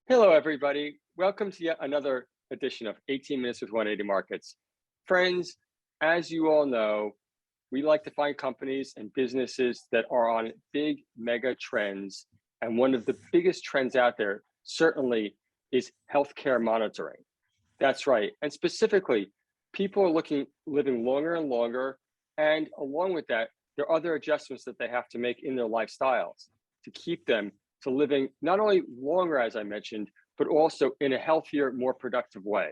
Hello, everybody. Welcome to yet another edition of 18 Minutes with 180 Markets. Friends, as you all know, we like to find companies and businesses that are on big mega trends. And one of the biggest trends out there certainly is healthcare monitoring. That's right. And specifically, people are living longer and longer. And along with that, there are other adjustments that they have to make in their lifestyles to keep them to living not only longer, as I mentioned, but also in a healthier, more productive way.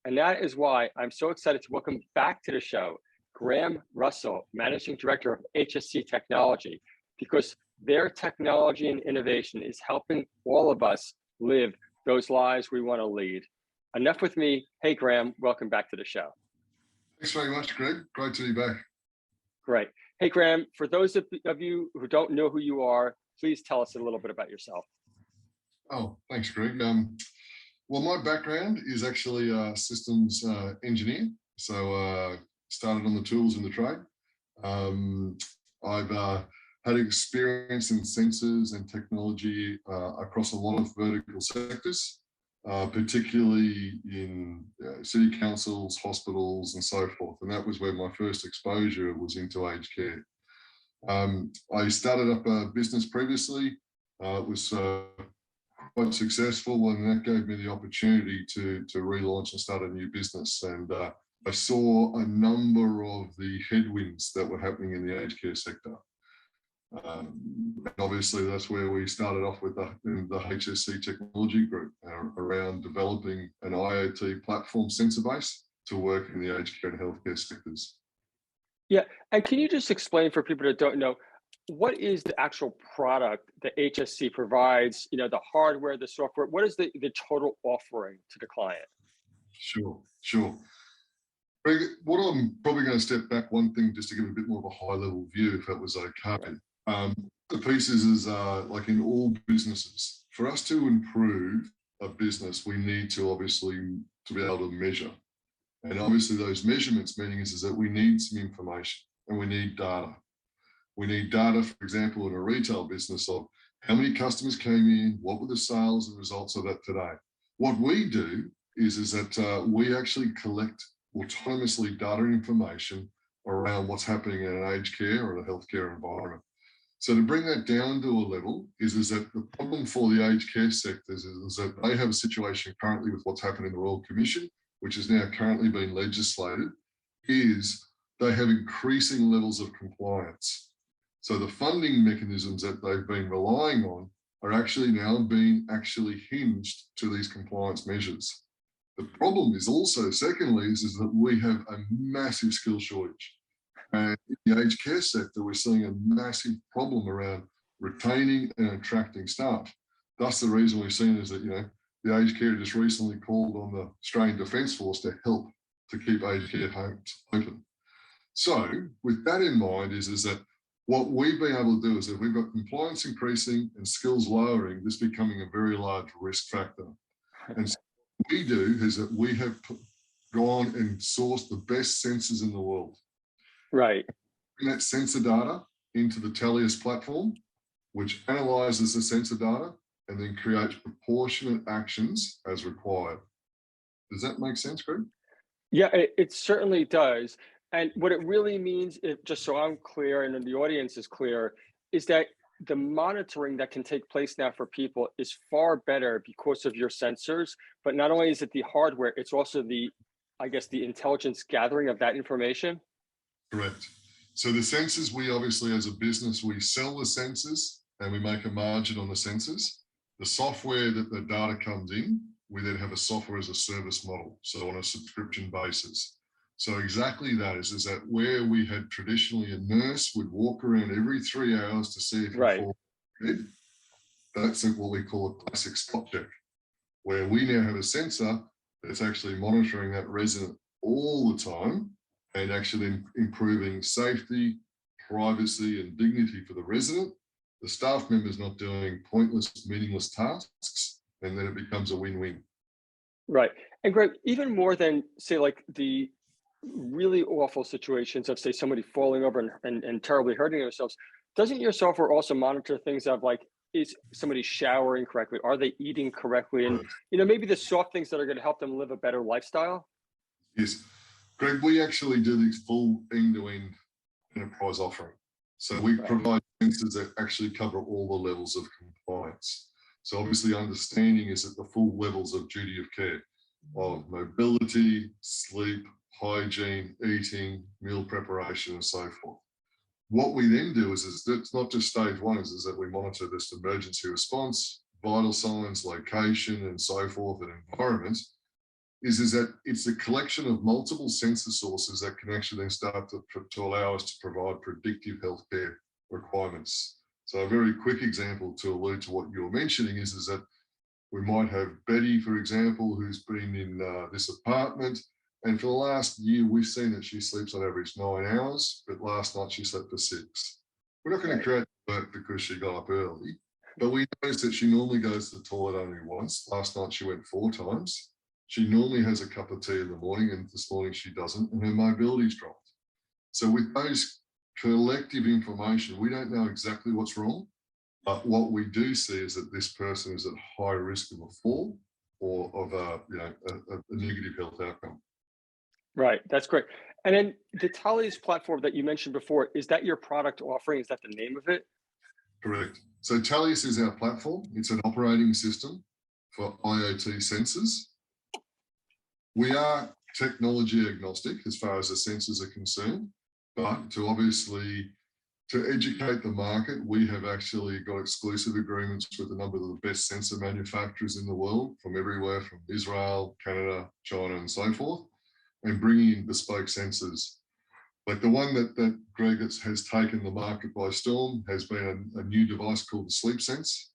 And that is why I'm so excited to welcome back to the show Graham Russell, Managing Director of HSC Technology, because their technology and innovation is helping all of us live those lives we want to lead. Enough with me. Hey, Graham, welcome back to the show. Thanks very much, Greg. Great to be back. Great. Hey, Graham, for those of you who don't know who you are, please tell us a little bit about yourself. Oh, thanks, Greg. Well, my background is actually a systems engineer. So started on the tools in the trade. I've had experience in sensors and technology across a lot of vertical sectors, particularly in city councils, hospitals, and so forth. And that was where my first exposure was into aged care. I started up a business previously. It was quite successful, and that gave me the opportunity to relaunch and start a new business. And I saw a number of the headwinds that were happening in the aged care sector. And obviously, that's where we started off with the HSC Technology Group around developing an IoT platform sensor base to work in the aged care and healthcare sectors. Yeah, and can you just explain for people that don't know, what is the actual product that HSC provides, the hardware, the software, what is the total offering to the client? Sure. Greg, what I'm probably going to step back one thing just to give a bit more of a high level view, if that was okay. The piece is like in all businesses, for us to improve a business, we need to obviously to be able to measure. And obviously those measurements meaning is that we need some information and we need data. We need data, for example, in a retail business of how many customers came in, what were the sales and results of that today. What we do is that we actually collect autonomously data information around what's happening in an aged care or a healthcare environment. So to bring that down to a level is that the problem for the aged care sectors is that they have a situation currently with what's happened in the Royal Commission, which is now currently being legislated, is they have increasing levels of compliance. So the funding mechanisms that they've been relying on are actually now being hinged to these compliance measures. The problem is also, secondly, is that we have a massive skill shortage. And in the aged care sector, we're seeing a massive problem around retaining and attracting staff. That's the reason we've seen is that, the aged care just recently called on the Australian Defence Force to help to keep aged care homes open. So with that in mind is that what we've been able to do is that we've got compliance increasing and skills lowering, this becoming a very large risk factor. And so what we do is that we have gone and sourced the best sensors in the world. Right. Bring that sensor data into the Tellius platform, which analyzes the sensor data and then creates proportionate actions as required. Does that make sense, Greg? Yeah, it certainly does. And what it really means, just so I'm clear and the audience is clear, is that the monitoring that can take place now for people is far better because of your sensors. But not only is it the hardware, it's also the intelligence gathering of that information. Correct. So the sensors, we obviously, as a business, we sell the sensors and we make a margin on the sensors. The software that the data comes in, we then have a software as a service model, so on a subscription basis. So exactly that is that where we had traditionally a nurse would walk around every 3 hours to see if you fall dead, that's what we call a classic spot check, where we now have a sensor that's actually monitoring that resident all the time and actually improving safety, privacy, and dignity for the resident. The staff member's not doing pointless, meaningless tasks, and then it becomes a win-win. Right. And Greg, even more than say like the really awful situations of say somebody falling over and terribly hurting themselves, doesn't your software also monitor things of like is somebody showering correctly? Are they eating correctly? And, Correct. maybe the soft things that are going to help them live a better lifestyle. Yes. Greg, we actually do this full end-to-end enterprise offering. So we Right. provide sensors that actually cover all the levels of compliance. So obviously understanding is at the full levels of duty of care of mobility, sleep, hygiene, eating, meal preparation, and so forth. What we then do is it's not just stage one, is that we monitor this emergency response, vital signs, location, and so forth, and environment. Is that it's a collection of multiple sensor sources that can actually then start to allow us to provide predictive healthcare requirements. So a very quick example to allude to what you're mentioning is that we might have Betty, for example, who's been in this apartment, and for the last year, we've seen that she sleeps on average 9 hours, but last night she slept for 6. We're not going to create work because she got up early, but we notice that she normally goes to the toilet only once. Last night she went 4 times. She normally has a cup of tea in the morning, and this morning she doesn't, and her mobility's dropped. So with those collective information, we don't know exactly what's wrong, but what we do see is that this person is at high risk of a fall or of a negative health outcome. Right. That's great. And then the Tali's platform that you mentioned before, is that your product offering? Is that the name of it? Correct. So Talius is our platform. It's an operating system for IoT sensors. We are technology agnostic as far as the sensors are concerned, but to educate the market, we have actually got exclusive agreements with a number of the best sensor manufacturers in the world, from everywhere from Israel, Canada, China, and so forth, and bringing in bespoke sensors. Like the one that Greg has taken the market by storm has been a new device called the Sleep Sense.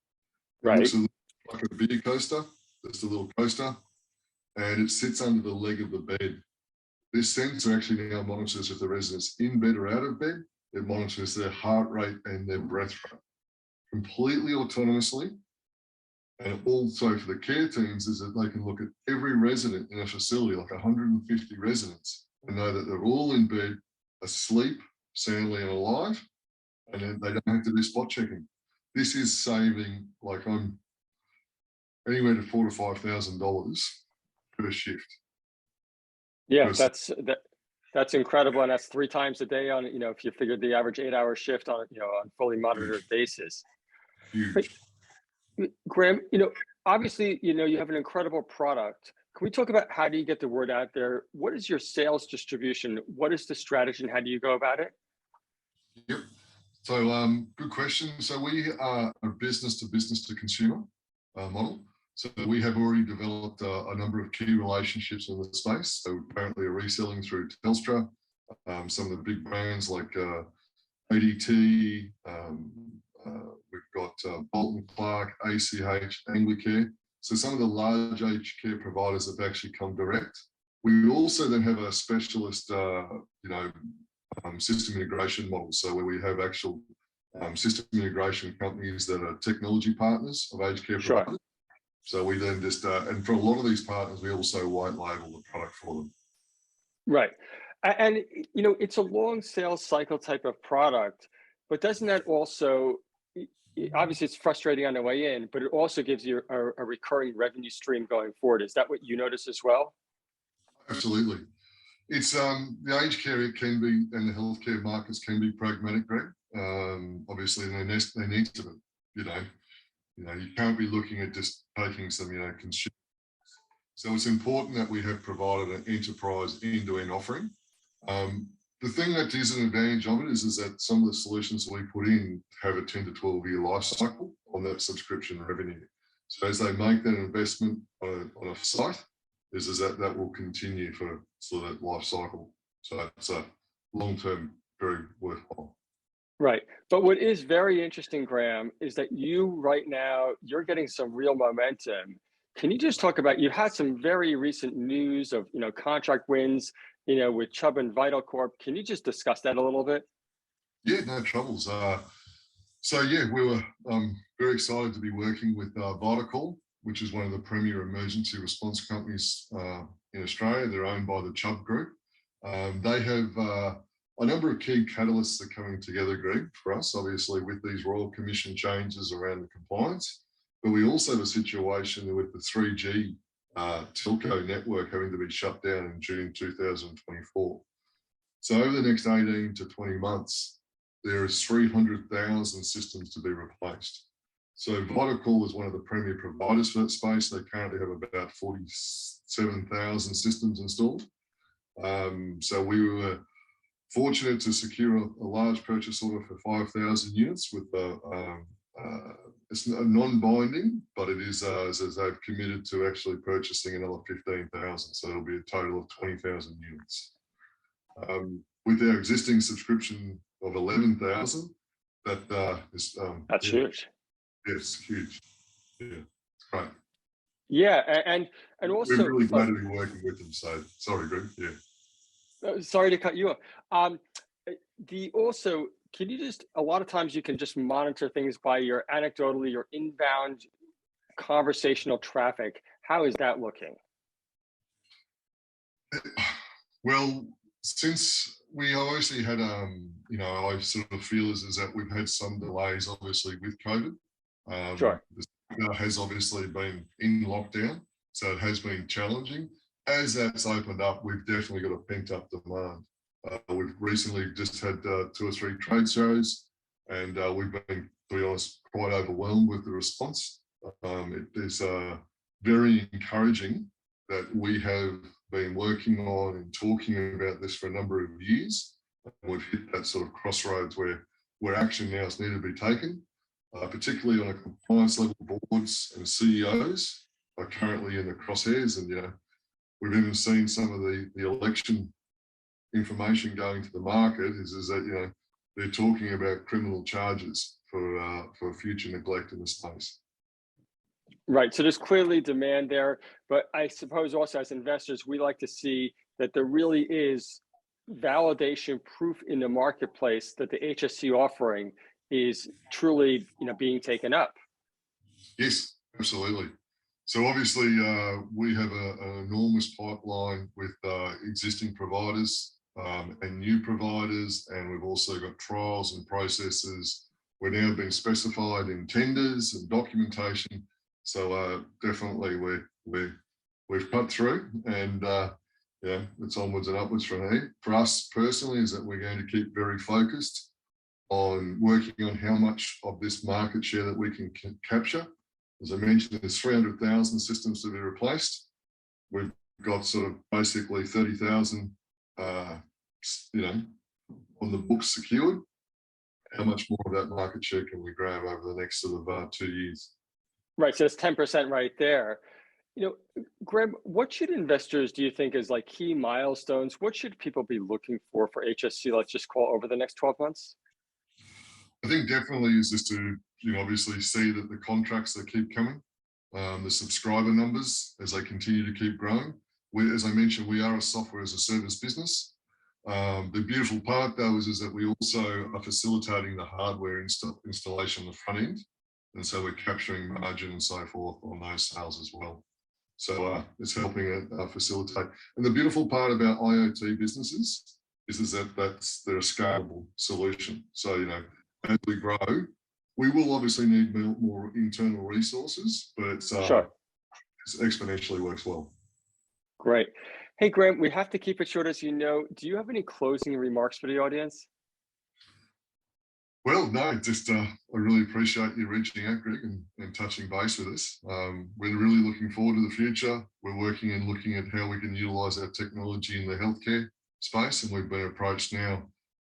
It Right. looks a little like a beer coaster, just a little coaster, and it sits under the leg of the bed. This sensor actually now monitors if the resident's in bed or out of bed. It monitors their heart rate and their breath rate completely autonomously. And also for the care teams is that they can look at every resident in a facility, like 150 residents, and know that they're all in bed, asleep, soundly and alive, and then they don't have to do spot checking. This is saving anywhere to $4,000 to $5,000 per shift. Yeah, that's incredible, and that's 3 times a day on, if you figure the average 8-hour shift on, on fully monitored basis. But Huge. Graham, obviously, you have an incredible product. Can we talk about how do you get the word out there? What is your sales distribution? What is the strategy, and how do you go about it? Yep. So good question. So we are a business to consumer model. So we have already developed a number of key relationships in the space. So we currently are reselling through Telstra, some of the big brands like ADT, we've got Bolton Clark, ACH, Anglicare. So some of the large aged care providers have actually come direct. We also then have a specialist, system integration model. So where we have actual system integration companies that are technology partners of aged care providers. So we then just, and for a lot of these partners, we also white label the product for them. Right. And, it's a long sales cycle type of product, but doesn't that also, obviously it's frustrating on the way in, but it also gives you a recurring revenue stream going forward. Is that what you notice as well? Absolutely. It's the aged care, it can be, and the healthcare markets can be pragmatic, Greg. Obviously they need to be, you can't be looking at just taking some, consumer. So it's important that we have provided an enterprise end-to-end offering. The thing that is an advantage of it is that some of the solutions we put in have a 10 to 12 year life cycle on that subscription revenue. So as they make that investment on a site, is that will continue for sort of that life cycle. So it's a long-term, very worthwhile. Right. But what is very interesting, Graham, is that you right now, you're getting some real momentum. Can you just talk about, you've had some very recent news of, contract wins, with Chubb and Vital Corp. Can you just discuss that a little bit? Yeah, no troubles. So yeah, we were very excited to be working with Vital, which is one of the premier emergency response companies in Australia. They're owned by the Chubb Group. They have a number of key catalysts are coming together, Greg, for us, obviously with these Royal Commission changes around the compliance, but we also have a situation with the 3G telco network having to be shut down in June 2024. So over the next 18 to 20 months, there is 300,000 systems to be replaced. So Vitacall is one of the premier providers for that space. They currently have about 47,000 systems installed. So we were fortunate to secure a large purchase order for 5,000 units with it's non-binding, but it is as they've committed to actually purchasing another 15,000. So it'll be a total of 20,000 units. With our existing subscription of 11,000, that is that's huge. Yes, huge. Yeah, it's great. Yeah, and also we're really glad to be working with them. So sorry, Greg. Yeah. Sorry to cut you off. Also, can you just, a lot of times you can just monitor things by your anecdotally, your inbound conversational traffic. How is that looking? Well, since we obviously had, I sort of feel is that we've had some delays, obviously, with COVID. Sure. The sector has obviously been in lockdown, so it has been challenging. As that's opened up, we've definitely got a pent-up demand. We've recently just had 2 or 3 trade shows, and we've been, to be honest, quite overwhelmed with the response. It is very encouraging that we have been working on and talking about this for a number of years. We've hit that sort of crossroads where action now is needed to be taken, particularly on a compliance level. Boards and CEOs are currently in the crosshairs, and we've even seen some of the election information going to the market is that they're talking about criminal charges for future neglect in the space. Right. So there's clearly demand there, but I suppose also as investors, we like to see that there really is validation proof in the marketplace that the HSC offering is truly, being taken up. Yes, absolutely. So obviously we have an enormous pipeline with existing providers and new providers, and we've also got trials and processes. We're now being specified in tenders and documentation. So definitely we've cut through, and it's onwards and upwards from here. For us personally, is that we're going to keep very focused on working on how much of this market share that we can capture. As I mentioned, there's 300,000 systems to be replaced. We've got sort of basically 30,000, on the books secured. How much more of that market share can we grab over the next sort of 2 years? Right. So it's 10% right there. Graham, what should investors, do you think, is like key milestones? What should people be looking for HSC, let's just call, over the next 12 months? I think definitely is just to obviously see that the contracts that keep coming, the subscriber numbers as they continue to keep growing. As I mentioned, we are a software as a service business. The beautiful part though is that we also are facilitating the hardware installation on the front end, and so we're capturing margin and so forth on those sales as well. So it's helping facilitate. And the beautiful part about IoT businesses is that they're a scalable solution. So as we grow, we will obviously need more internal resources, but it's exponentially works well. Great. Hey, Graham, we have to keep it short, as you know. Do you have any closing remarks for the audience? Well, no, just I really appreciate you reaching out, Greg, and touching base with us. We're really looking forward to the future. We're working and looking at how we can utilise our technology in the healthcare space, and we've been approached now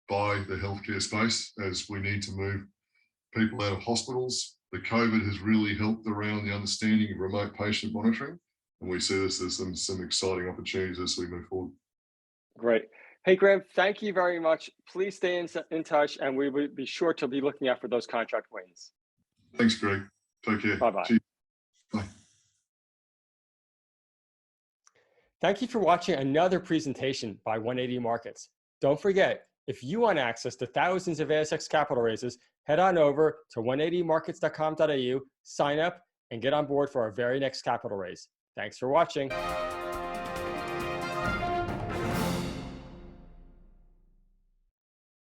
by the healthcare space as we need to move people out of hospitals. The COVID has really helped around the understanding of remote patient monitoring, and we see this as some exciting opportunities as we move forward. Great. Hey, Graham, thank you very much. Please stay in touch, and we will be sure to be looking out for those contract wins. Thanks, Greg. Take care. Bye-bye. Bye. Thank you for watching another presentation by 180 Markets. Don't forget, if you want access to thousands of ASX capital raises, head on over to 180markets.com.au, sign up, and get on board for our very next capital raise. Thanks for watching.